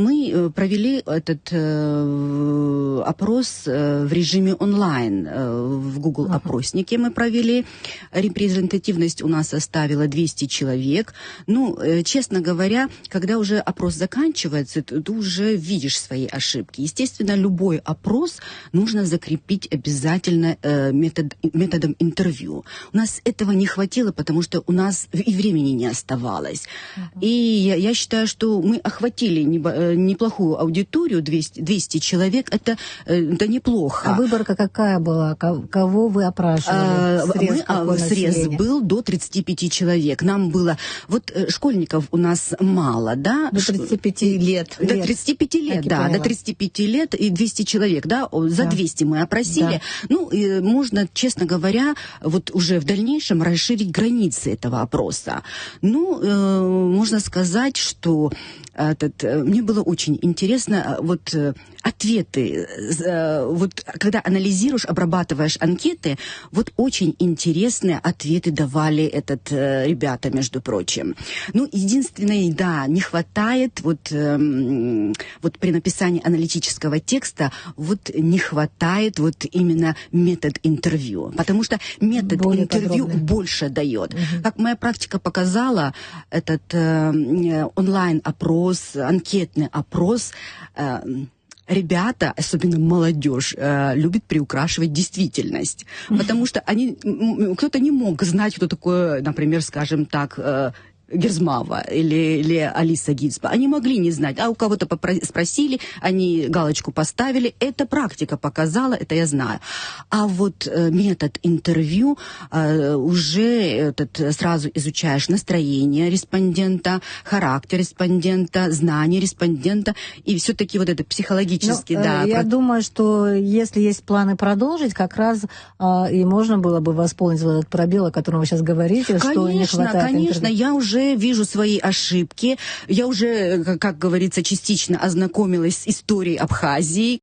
Мы провели этот опрос в режиме онлайн. В Google опроснике мы провели. Репрезентативность у нас составила 200 человек. Ну, честно говоря, когда уже опрос заканчивается, ты уже видишь свои ошибки. Естественно, любой опрос нужно закрепить обязательно методом интервью. У нас этого не хватило, потому что у нас и времени не оставалось. И я считаю, что мы охватили неплохую аудиторию, 200 человек, это неплохо. А выборка какая была? Кого вы опрашивали? Срез был до 35 человек. Нам было... Вот школьников у нас мало, да? До 35 лет. До 35 лет, да. До 35 лет и 200 человек, да? За 200 мы опросили. Да. Ну, можно, честно говоря, вот уже в дальнейшем расширить границы этого опроса. Ну, можно сказать, что мне было очень интересно вот ответы. Вот когда анализируешь, обрабатываешь анкеты, вот очень интересные ответы давали ребята, между прочим. Ну, единственное, да, не хватает вот при написании аналитического текста, вот не хватает вот именно метод интервью, потому что метод более интервью подробный. больше дает. Как моя практика показала, этот онлайн-опрос, анкетный опрос, ребята, особенно молодежь, любит приукрашивать действительность. Потому что кто-то не мог знать, кто такой, например, скажем так, Герзмава или Алиса Гинзба. Они могли не знать, а у кого-то спросили, они галочку поставили. Это практика показала, это я знаю. А вот метод интервью уже сразу изучаешь настроение респондента, характер респондента, знания респондента, и все-таки вот это психологически, да. Я думаю, что если есть планы продолжить, как раз и можно было бы восполнить этот пробел, о котором вы сейчас говорите, что не хватает Конечно, интервью. я уже вижу свои ошибки. Я уже, как говорится, частично ознакомилась с историей Абхазии.